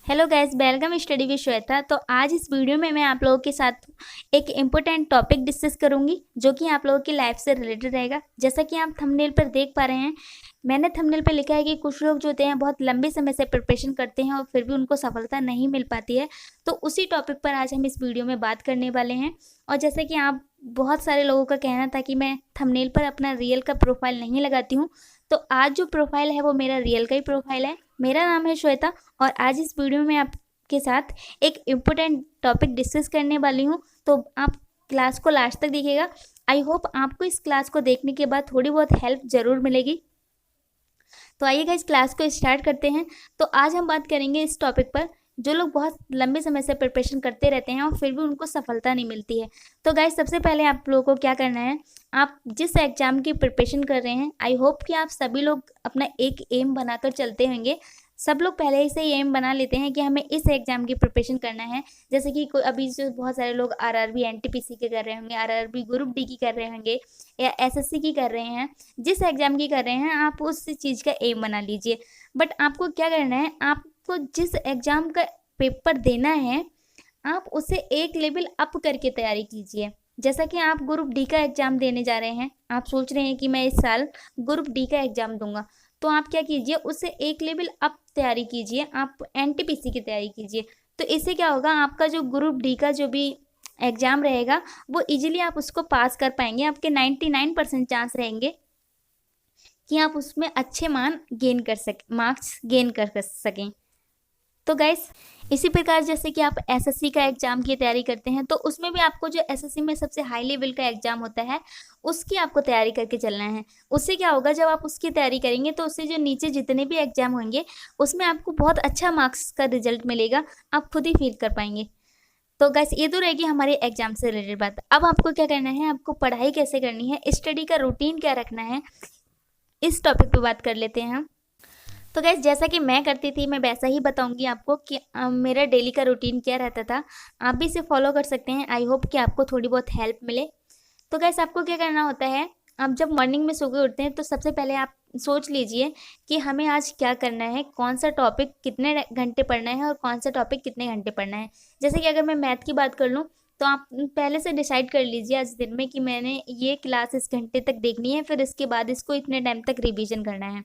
Hello guys, welcome study with Shweta. तो आज इस वीडियो में मैं आप लोगों के साथ एक इम्पोर्टेंट टॉपिक डिस्कस करूंगी जो कि आप लोगों की लाइफ से रिलेटेड रहेगा। जैसा कि आप थंबनेल पर देख पा रहे हैं, मैंने थंबनेल पर लिखा है कि कुछ लोग जो होते हैं बहुत लंबे समय से प्रिपरेशन करते हैं और फिर भी उनको सफलता नहीं मिल पाती है। तो उसी टॉपिक पर आज हम इस वीडियो में बात करने वाले हैं। और जैसे कि आप बहुत सारे लोगों का कहना था कि मैं थंबनेल पर अपना रियल का प्रोफाइल नहीं लगाती हूँ, तो आज जो प्रोफाइल है वो मेरा रियल का ही प्रोफाइल है। मेरा नाम है श्वेता और आज इस वीडियो में आपके साथ एक इम्पोर्टेंट टॉपिक डिस्कस करने वाली हूँ। तो आप क्लास को लास्ट तक देखिएगा। आई होप आपको इस क्लास को देखने के बाद थोड़ी बहुत हेल्प ज़रूर मिलेगी। तो आइएगा इस क्लास को स्टार्ट करते हैं। तो आज हम बात करेंगे इस टॉपिक पर, जो लोग बहुत लंबे समय से प्रिपरेशन करते रहते हैं और फिर भी उनको सफलता नहीं मिलती है। तो गाइस, सबसे पहले आप लोगों को क्या करना है, आप जिस एग्ज़ाम की प्रिपरेशन कर रहे हैं, आई होप कि आप सभी लोग अपना एक एम बनाकर चलते होंगे। सब लोग पहले ही से एम बना लेते हैं कि हमें इस एग्ज़ाम की प्रिपरेशन करना है। जैसे कि कोई अभी जो बहुत सारे लोग आरआरबी एनटीपीसी के कर रहे होंगे, आरआरबी ग्रुप डी की कर रहे होंगे या एसएससी की कर रहे हैं। जिस एग्ज़ाम की कर रहे हैं आप उस चीज़ का एम बना लीजिए। बट आपको क्या करना है, आपको जिस एग्ज़ाम का पेपर देना है आप उसे एक लेवल अप करके तैयारी कीजिए। जैसा कि आप ग्रुप डी का एग्ज़ाम देने जा रहे हैं, आप सोच रहे हैं कि मैं इस साल ग्रुप डी का एग्ज़ाम दूंगा, तो आप क्या कीजिए, उससे एक लेवल अप तैयारी कीजिए, आप एनटीपीसी की तैयारी कीजिए। तो इससे क्या होगा, आपका जो ग्रुप डी का जो भी एग्ज़ाम रहेगा वो इजीली आप उसको पास कर पाएंगे। आपके 99% चांस रहेंगे कि आप उसमें अच्छे मार्क्स गेन कर सकें। तो गाइस, इसी प्रकार जैसे कि आप एसएससी का एग्ज़ाम की तैयारी करते हैं, तो उसमें भी आपको जो एसएससी में सबसे हाई लेवल का एग्ज़ाम होता है उसकी आपको तैयारी करके चलना है। उससे क्या होगा, जब आप उसकी तैयारी करेंगे तो उससे जो नीचे जितने भी एग्ज़ाम होंगे उसमें आपको बहुत अच्छा मार्क्स का रिजल्ट मिलेगा, आप खुद ही फील कर पाएंगे। तो गाइस, ये तो रहेगी हमारे एग्ज़ाम से रिलेटेड बात। अब आपको क्या करना है, आपको पढ़ाई कैसे करनी है, स्टडी का रूटीन क्या रखना है, इस टॉपिक पे बात कर लेते हैं हम। तो गैस, जैसा कि मैं करती थी मैं वैसा ही बताऊंगी आपको कि मेरा डेली का रूटीन क्या रहता था। आप भी इसे फॉलो कर सकते हैं। आई होप कि आपको थोड़ी बहुत हेल्प मिले। तो गैस, आपको क्या करना होता है, आप जब मॉर्निंग में सो के उठते हैं तो सबसे पहले आप सोच लीजिए कि हमें आज क्या करना है, कौन सा टॉपिक कितने घंटे पढ़ना है और कौन सा टॉपिक कितने घंटे पढ़ना है। जैसे कि अगर मैं मैथ की बात कर लूँ तो आप पहले से डिसाइड कर लीजिए आज दिन में कि मैंने ये क्लास इस घंटे तक देखनी है, फिर इसके बाद इसको इतने टाइम तक रिवीजन करना है।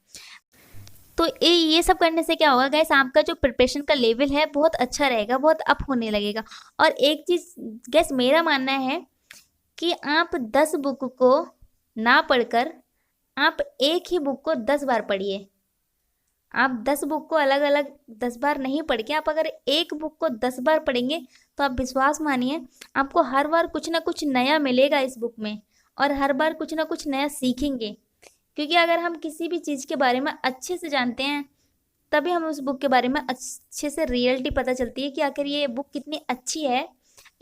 तो ये सब करने से क्या होगा गैस, आपका जो प्रिपरेशन का लेवल है बहुत अच्छा रहेगा, बहुत अप होने लगेगा। और एक चीज़ गैस मेरा मानना है कि आप 10 बुक को ना पढ़कर आप एक ही बुक को 10 बार पढ़िए। आप 10 बुक को अलग अलग 10 बार नहीं पढ़ के आप अगर एक बुक को 10 बार पढ़ेंगे तो आप विश्वास मानिए आपको हर बार कुछ ना कुछ नया मिलेगा इस बुक में, और हर बार कुछ ना कुछ नया सीखेंगे। क्योंकि अगर हम किसी भी चीज़ के बारे में अच्छे से जानते हैं तभी हम उस बुक के बारे में अच्छे से रियलिटी पता चलती है कि आखिर ये बुक कितनी अच्छी है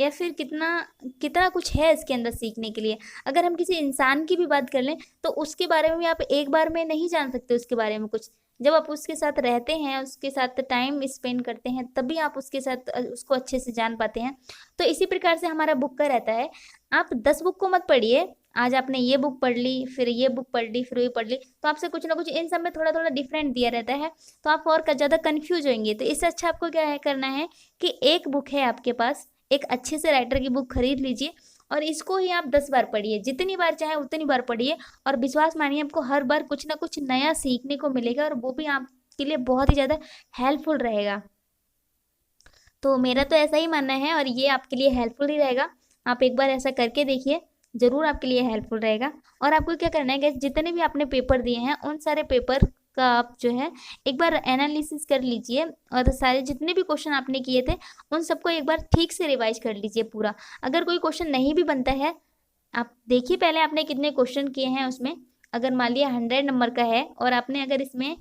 या फिर कितना कितना कुछ है इसके अंदर सीखने के लिए। अगर हम किसी इंसान की भी बात कर लें तो उसके बारे में भी आप एक बार में नहीं जान सकते उसके बारे में कुछ। जब आप उसके साथ रहते हैं, उसके साथ टाइम स्पेंड करते हैं, तभी आप उसके साथ उसको अच्छे से जान पाते हैं। तो इसी प्रकार से हमारा बुक का रहता है। आप 10 बुक को मत पढ़िए, आज आपने ये बुक पढ़ ली, फिर ये बुक पढ़ ली, फिर ये पढ़ ली, तो आपसे कुछ ना कुछ इन सब में थोड़ा थोड़ा डिफरेंट दिया रहता है, तो आप और ज़्यादा कन्फ्यूज होंगे। तो इससे अच्छा आपको क्या है करना है कि एक बुक है आपके पास, एक अच्छे से राइटर की बुक खरीद लीजिए और इसको ही आप 10 बार पढ़िए, जितनी बार चाहे उतनी बार पढ़िए। और विश्वास मानिए आपको हर बार कुछ ना कुछ नया सीखने को मिलेगा और वो भी आपके लिए बहुत ही ज़्यादा हेल्पफुल रहेगा। तो मेरा तो ऐसा ही मानना है और ये आपके लिए हेल्पफुल ही रहेगा। आप एक बार ऐसा करके देखिए, ज़रूर आपके लिए हेल्पफुल रहेगा। और आपको क्या करना है गैस, जितने भी आपने पेपर दिए हैं उन सारे पेपर का आप जो है एक बार एनालिसिस कर लीजिए और सारे जितने भी क्वेश्चन आपने किए थे उन सबको एक बार ठीक से रिवाइज कर लीजिए पूरा। अगर कोई क्वेश्चन नहीं भी बनता है, आप देखिए पहले आपने कितने क्वेश्चन किए हैं उसमें। अगर मान लिया 100 नंबर का है और आपने अगर इसमें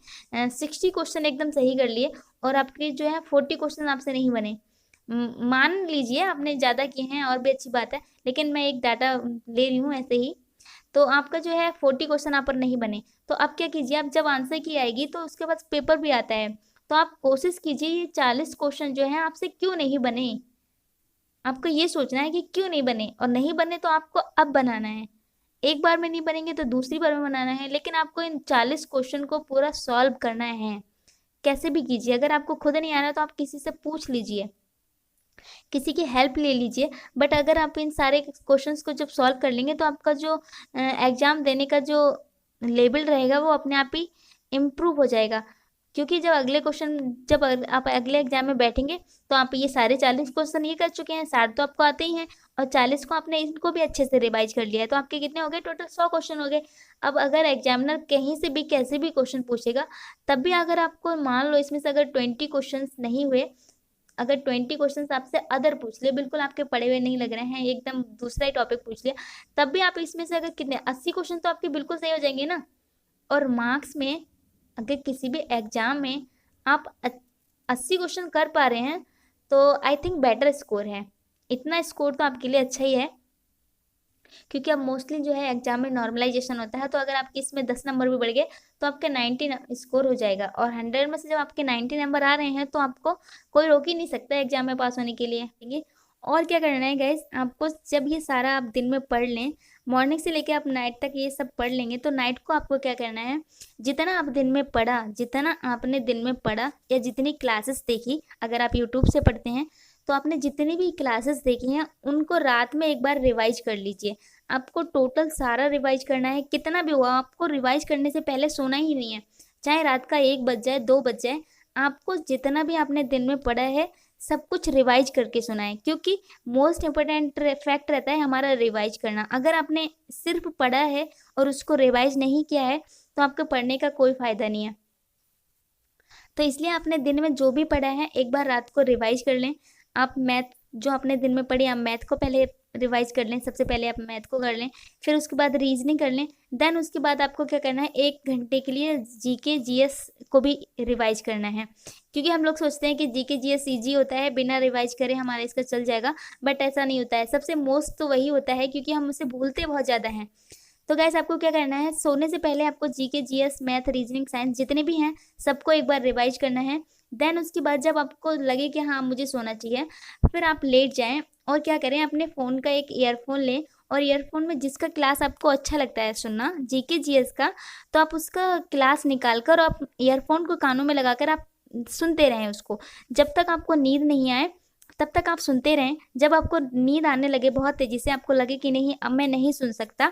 60 क्वेश्चन एकदम सही कर लिए और आपके जो है 40 क्वेश्चन आपसे नहीं बने, मान लीजिए आपने ज़्यादा किए हैं और भी अच्छी बात है, लेकिन मैं एक डाटा ले रही हूँ ऐसे ही। तो आपका जो है 40 क्वेश्चन आप पर नहीं बने, तो आप क्या कीजिए, आप जब आंसर की आएगी तो उसके बाद पेपर भी आता है, तो आप कोशिश कीजिए ये 40 क्वेश्चन जो है आपसे क्यों नहीं बने। आपको ये सोचना है कि क्यों नहीं बने, और नहीं बने तो आपको अब बनाना है। एक बार में नहीं बनेंगे तो दूसरी बार में बनाना है, लेकिन आपको इन 40 क्वेश्चन को पूरा सॉल्व करना है। कैसे भी कीजिए। अगर आपको खुद नहीं आ रहा तो आप किसी से पूछ लीजिए, किसी की हेल्प ले लीजिए। बट अगर आप इन सारे क्वेश्चंस को जब सॉल्व कर लेंगे तो आपका जो एग्ज़ाम देने का जो लेवल रहेगा वो अपने आप ही इम्प्रूव हो जाएगा। क्योंकि जब आप अगले एग्जाम में बैठेंगे तो आप ये सारे 40 क्वेश्चन ये कर चुके हैं, 60 तो आपको आते ही हैं, और 40 को आपने इनको भी अच्छे से रिवाइज कर लिया है, तो आपके कितने हो गए टोटल? 100 क्वेश्चन हो गए। अब अगर एग्जामिनर कहीं से भी कैसे भी क्वेश्चन पूछेगा, तब भी अगर आपको मान लो इसमें से अगर 20 क्वेश्चन नहीं हुए, अगर 20 क्वेश्चन आपसे अदर पूछ लिए, बिल्कुल आपके पढ़े हुए नहीं लग रहे हैं, एकदम दूसरा ही टॉपिक पूछ लिया, तब भी आप इसमें से अगर कितने 80 क्वेश्चन तो आपके बिल्कुल सही हो जाएंगे ना। और मार्क्स में अगर किसी भी एग्जाम में आप 80 क्वेश्चन कर पा रहे हैं तो आई थिंक बेटर स्कोर है। इतना स्कोर तो आपके लिए अच्छा ही है, क्योंकि अब मोस्टली जो है एग्जाम में नॉर्मलाइजेशन होता है, तो अगर आपके इसमें 10 नंबर भी बढ़ गए तो आपके 90 स्कोर हो जाएगा। और 100 में से जब आपके 90 नंबर आ रहे हैं तो आपको कोई रोक ही नहीं सकता एग्जाम में पास होने के लिए, ठीक है। और क्या करना है गाइस, आपको जब ये सारा आप दिन में पढ़ लें, मॉर्निंग से लेकर आप नाइट तक ये सब पढ़ लेंगे, तो नाइट को आपको क्या करना है, जितना आप दिन में पढ़ा, जितना आपने दिन में पढ़ा या जितनी क्लासेस देखी, अगर आप यूट्यूब से पढ़ते हैं तो आपने जितनी भी क्लासेस देखी हैं उनको रात में एक बार रिवाइज कर लीजिए। आपको टोटल सारा रिवाइज करना है, कितना भी हुआ आपको रिवाइज करने से पहले सोना ही नहीं है, चाहे रात का 1 बज जाए 2 बज जाए, आपको जितना भी आपने दिन में पढ़ा है सब कुछ रिवाइज करके सुना है। क्योंकि मोस्ट इम्पोर्टेंट फैक्ट रहता है हमारा रिवाइज करना। अगर आपने सिर्फ पढ़ा है और उसको रिवाइज नहीं किया है तो आपके पढ़ने का कोई फ़ायदा नहीं है। तो इसलिए आपने दिन में जो भी पढ़ा है एक बार रात को रिवाइज कर लें। आप मैथ जो आपने दिन में पढ़ी, आप मैथ को पहले रिवाइज कर लें, सबसे पहले आप मैथ को कर लें, फिर उसके बाद रीजनिंग कर लें। देन उसके बाद आपको क्या करना है, 1 घंटे के लिए जीके जीएस को भी रिवाइज करना है। क्योंकि हम लोग सोचते हैं कि जीके जीएस ईजी होता है, बिना रिवाइज करे हमारा इसका चल जाएगा, बट ऐसा नहीं होता है। सबसे मोस्ट तो वही होता है, क्योंकि हम उसे भूलते बहुत ज़्यादा हैं। तो गैस आपको क्या करना है, सोने से पहले आपको GK GS math reasoning science जितने भी हैं सबको एक बार रिवाइज करना है। देन उसके बाद जब आपको लगे कि हाँ मुझे सोना चाहिए, फिर आप लेट जाएं और क्या करें, अपने फ़ोन का एक ईयरफोन लें, और ईयरफोन में जिसका क्लास आपको अच्छा लगता है सुनना, जीके जीएस का, तो आप उसका क्लास निकाल कर आप ईयरफोन को कानों में लगाकर आप सुनते रहें उसको। जब तक आपको नींद नहीं आए तब तक आप सुनते रहें। जब आपको नींद आने लगे बहुत तेज़ी से, आपको लगे कि नहीं अब मैं नहीं सुन सकता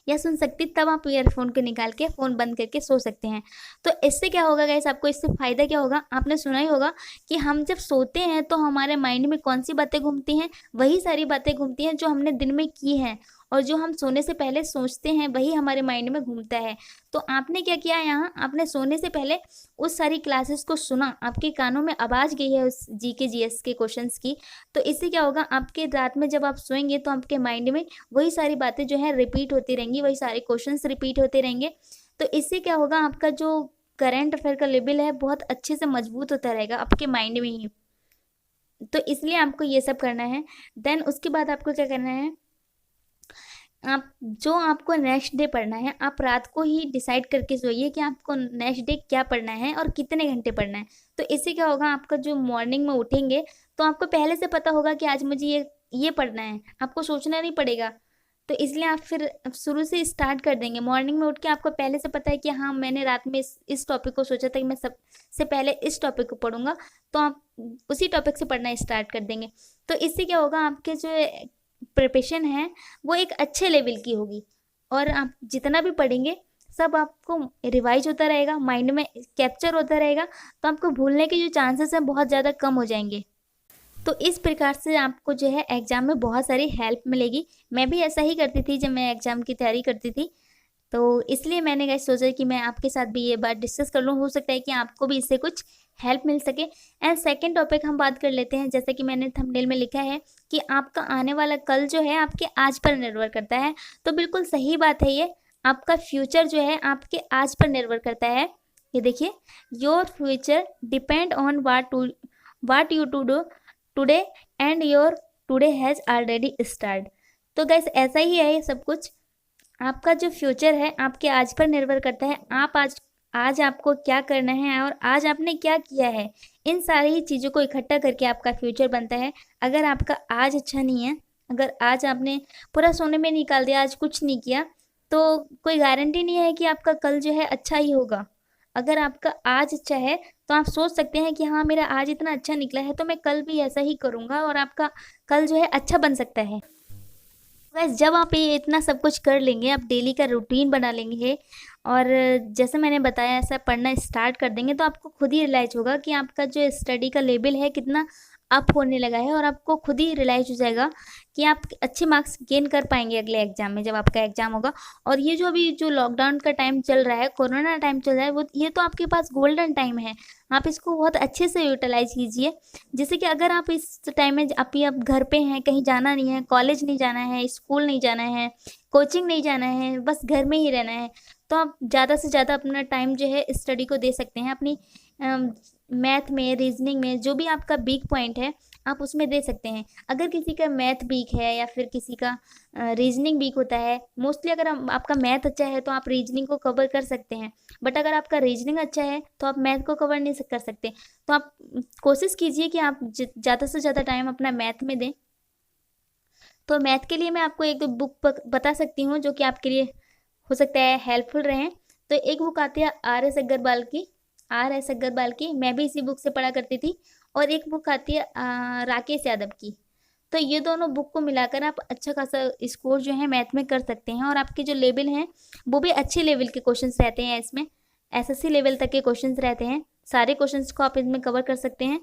या सुन सकती, तब आप ईयरफोन को निकाल के फ़ोन बंद करके सो सकते हैं। तो इससे क्या होगा गाइस, आपको इससे फ़ायदा क्या होगा, आपने सुना ही होगा कि हम जब सोते हैं तो हमारे माइंड में कौन सी बातें घूमती हैं, वही सारी बातें घूमती हैं जो हमने दिन में की हैं, और जो हम सोने से पहले सोचते हैं वही हमारे माइंड में घूमता है। तो आपने क्या किया यहाँ, आपने सोने से पहले उस सारी क्लासेस को सुना, आपके कानों में आवाज़ गई है उस जीके जीएस के क्वेश्चंस की। तो इससे क्या होगा, आपके रात में जब आप सोएंगे तो आपके माइंड में वही सारी बातें जो है रिपीट होती रहेंगी, वही सारे क्वेश्चंस रिपीट होते रहेंगे। तो इससे क्या होगा, आपका जो करंट अफेयर का लेवल है बहुत अच्छे से मजबूत होता रहेगा आपके माइंड में ही। तो इसलिए आपको ये सब करना है। देन उसके बाद आपको क्या करना है, आप जो आपको नेक्स्ट डे पढ़ना है, आप रात को ही डिसाइड करके सोइए कि आपको नेक्स्ट डे क्या पढ़ना है और कितने घंटे पढ़ना है। तो इससे क्या होगा, आपका जो मॉर्निंग में उठेंगे तो आपको पहले से पता होगा कि आज मुझे ये पढ़ना है, आपको सोचना नहीं पड़ेगा। तो इसलिए आप फिर शुरू से स्टार्ट कर देंगे। मॉर्निंग में उठ के आपको पहले से पता है कि हाँ मैंने रात में इस टॉपिक को सोचा था कि मैं सबसे पहले इस टॉपिक को पढ़ूंगा, तो आप उसी टॉपिक से पढ़ना स्टार्ट कर देंगे। तो इससे क्या होगा, आपके जो प्रिपरेशन है वो एक अच्छे लेवल की होगी, और आप जितना भी पढ़ेंगे सब आपको रिवाइज होता रहेगा, माइंड में कैप्चर होता रहेगा, तो आपको भूलने के जो चांसेस हैं बहुत ज़्यादा कम हो जाएंगे। तो इस प्रकार से आपको जो है एग्ज़ाम में बहुत सारी हेल्प मिलेगी। मैं भी ऐसा ही करती थी जब मैं एग्ज़ाम की तैयारी करती थी, तो इसलिए मैंने गाइस सोचा कि मैं आपके साथ भी ये बात डिस्कस कर लूँ, हो सकता है कि आपको भी इससे कुछ हेल्प मिल सके। एंड सेकंड टॉपिक हम बात कर लेते हैं, जैसे कि मैंने थंबनेल में लिखा है कि आपका आने वाला कल जो है आपके आज पर निर्भर करता है। तो बिल्कुल सही बात है ये, आपका फ्यूचर जो है आपके आज पर निर्भर करता है। ये देखिए, your future depend on what you to do today and your today has already start. तो गैस ऐसा ही है ये सब कुछ, आपका जो फ्यूचर है आपके आज पर निर्भर करता है। आप आज आपको क्या करना है और आज आपने क्या किया है, इन सारी ही चीज़ों को इकट्ठा करके आपका फ्यूचर बनता है। अगर आपका आज अच्छा नहीं है, अगर आज आपने पूरा सोने में निकाल दिया, आज कुछ नहीं किया, तो कोई गारंटी नहीं है कि आपका कल जो है अच्छा ही होगा। अगर आपका आज अच्छा है तो आप सोच सकते हैं कि हाँ मेरा आज इतना अच्छा निकला है तो मैं कल भी ऐसा ही करूँगा और आपका कल जो है अच्छा बन सकता है। बस जब आप ये इतना सब कुछ कर लेंगे, आप डेली का रूटीन बना लेंगे और जैसे मैंने बताया ऐसा पढ़ना स्टार्ट कर देंगे, तो आपको खुद ही रियलाइज़ होगा कि आपका जो स्टडी का लेवल है कितना अप होने लगा है और आपको खुद ही रियलाइज़ हो जाएगा कि आप अच्छे मार्क्स गेन कर पाएँगे अगले एग्ज़ाम में जब आपका एग्ज़ाम होगा। और ये जो अभी जो लॉकडाउन का टाइम चल रहा है, कोरोना टाइम चल रहा है, वो ये तो आपके पास गोल्डन टाइम है। आप इसको बहुत अच्छे से यूटिलाइज़ कीजिए। जैसे कि अगर आप इस टाइम में आप घर पे हैं, कहीं जाना नहीं है, कॉलेज नहीं जाना है, स्कूल नहीं जाना है, कोचिंग नहीं जाना है, बस घर में ही रहना है, तो आप ज़्यादा से ज़्यादा अपना टाइम जो है स्टडी को दे सकते हैं। अपनी मैथ में, रीजनिंग में जो भी आपका वीक पॉइंट है आप उसमें दे सकते हैं। अगर किसी का मैथ वीक है या फिर किसी का रीजनिंग वीक होता है, मोस्टली अगर आपका मैथ अच्छा है तो आप रीजनिंग को कवर कर सकते हैं, बट अगर आपका रीजनिंग अच्छा है तो आप मैथ को कवर नहीं कर सकते। तो आप कोशिश कीजिए कि आप ज़्यादा से ज़्यादा टाइम अपना मैथ में दें। तो मैथ के लिए मैं आपको एक दो बुक बता सकती हूँ जो कि आपके लिए हो सकता है हेल्पफुल रहें। तो एक बुक आती है आर एस अग्रवाल की, मैं भी इसी बुक से पढ़ा करती थी। और एक बुक आती है राकेश यादव की। तो ये दोनों बुक को मिलाकर आप अच्छा खासा स्कोर जो है मैथ में कर सकते हैं और आपके जो लेवल हैं वो भी अच्छे लेवल के क्वेश्चंस रहते हैं। इसमें एसएससी लेवल तक के क्वेश्चंस रहते हैं, सारे क्वेश्चंस को आप इसमें कवर कर सकते हैं।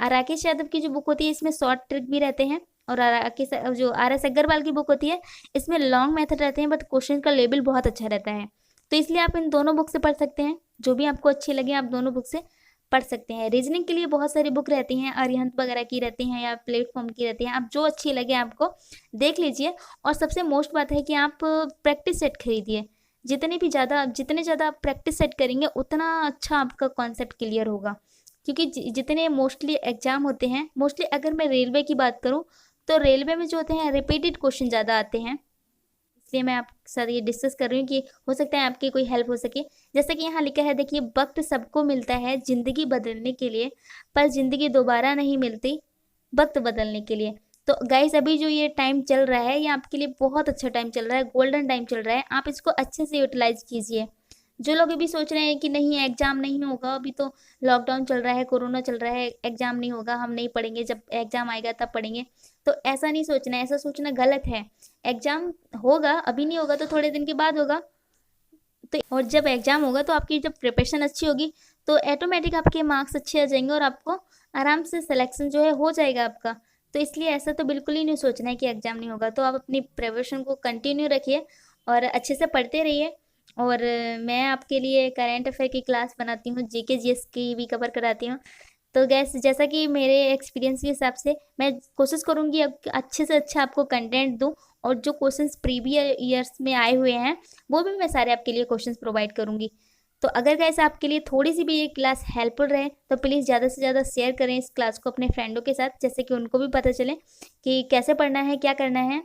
राकेश यादव की जो बुक होती है इसमें शॉर्ट ट्रिक भी रहते हैं और राकेश जो आर.एस. अग्रवाल की बुक होती है इसमें लॉन्ग मेथड रहते हैं, बट क्वेश्चन का लेवल बहुत अच्छा रहता है। तो इसलिए आप इन दोनों बुक से पढ़ सकते हैं, जो भी आपको अच्छी लगे आप दोनों बुक से पढ़ सकते हैं। रीजनिंग के लिए बहुत सारी बुक रहती हैं, अरिहंत वगैरह की रहती हैं या प्लेटफॉर्म की रहती हैं, आप जो अच्छी लगे आपको देख लीजिए। और सबसे मोस्ट बात है कि आप प्रैक्टिस सेट खरीदिए। जितने ज़्यादा आप प्रैक्टिस सेट करेंगे उतना अच्छा आपका कॉन्सेप्ट क्लियर होगा। क्योंकि जितने मोस्टली एग्जाम होते हैं, मोस्टली अगर मैं रेलवे की बात करूँ तो रेलवे में जो होते हैं रिपीटेड क्वेश्चन ज़्यादा आते हैं, इसलिए मैं आपके साथ ये डिस्कस कर रही हूँ कि हो सकता है आपकी कोई हेल्प हो सके। जैसे कि यहाँ लिखा है, देखिए, वक्त सबको मिलता है ज़िंदगी बदलने के लिए, पर ज़िंदगी दोबारा नहीं मिलती वक्त बदलने के लिए। तो गाइस अभी जो ये टाइम चल रहा है ये आपके लिए बहुत अच्छा टाइम चल रहा है, गोल्डन टाइम चल रहा है, आप इसको अच्छे से यूटिलाइज कीजिए। जो लोग अभी सोच रहे हैं कि नहीं एग्ज़ाम नहीं होगा, अभी तो लॉकडाउन चल रहा है, कोरोना चल रहा है, एग्ज़ाम नहीं होगा, हम नहीं पढ़ेंगे, जब एग्ज़ाम आएगा तब पढ़ेंगे, तो ऐसा नहीं सोचना है, ऐसा सोचना गलत है। एग्ज़ाम होगा, अभी नहीं होगा तो थोड़े दिन के बाद होगा। तो और जब एग्ज़ाम होगा तो आपकी जब प्रिपरेशन अच्छी होगी तो ऑटोमेटिक आपके मार्क्स अच्छे आ जाएंगे और आपको आराम से सिलेक्शन जो है हो जाएगा आपका। तो इसलिए ऐसा तो बिल्कुल ही नहीं सोचना है कि एग्ज़ाम नहीं होगा। तो आप अपनी प्रिपरेशन को कंटिन्यू रखिए और अच्छे से पढ़ते रहिए। और मैं आपके लिए करेंट अफेयर की क्लास बनाती हूँ, जीके जीएस की भी कवर कराती हूँ। तो गैस जैसा कि मेरे एक्सपीरियंस के हिसाब से मैं कोशिश करूँगी अब अच्छे से अच्छा आपको कंटेंट दूँ और जो क्वेश्चंस प्रीवियस ईयर्स में आए हुए हैं वो भी मैं सारे आपके लिए क्वेश्चंस प्रोवाइड करूँगी। तो अगर गैस आपके लिए थोड़ी सी भी ये क्लास हेल्पफुल रहे तो प्लीज़ ज़्यादा से ज़्यादा शेयर करें इस क्लास को अपने फ्रेंडों के साथ, जैसे कि उनको भी पता चले कि कैसे पढ़ना है, क्या करना है।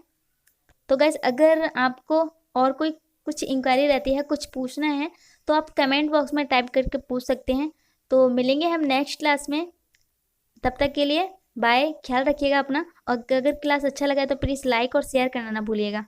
तो गैस अगर आपको और कोई कुछ इंक्वायरी रहती है, कुछ पूछना है, तो आप कमेंट बॉक्स में टाइप करके पूछ सकते हैं। तो मिलेंगे हम नेक्स्ट क्लास में, तब तक के लिए बाय, ख्याल रखिएगा अपना। और अगर क्लास अच्छा लगा तो प्लीज़ लाइक और शेयर करना ना भूलिएगा।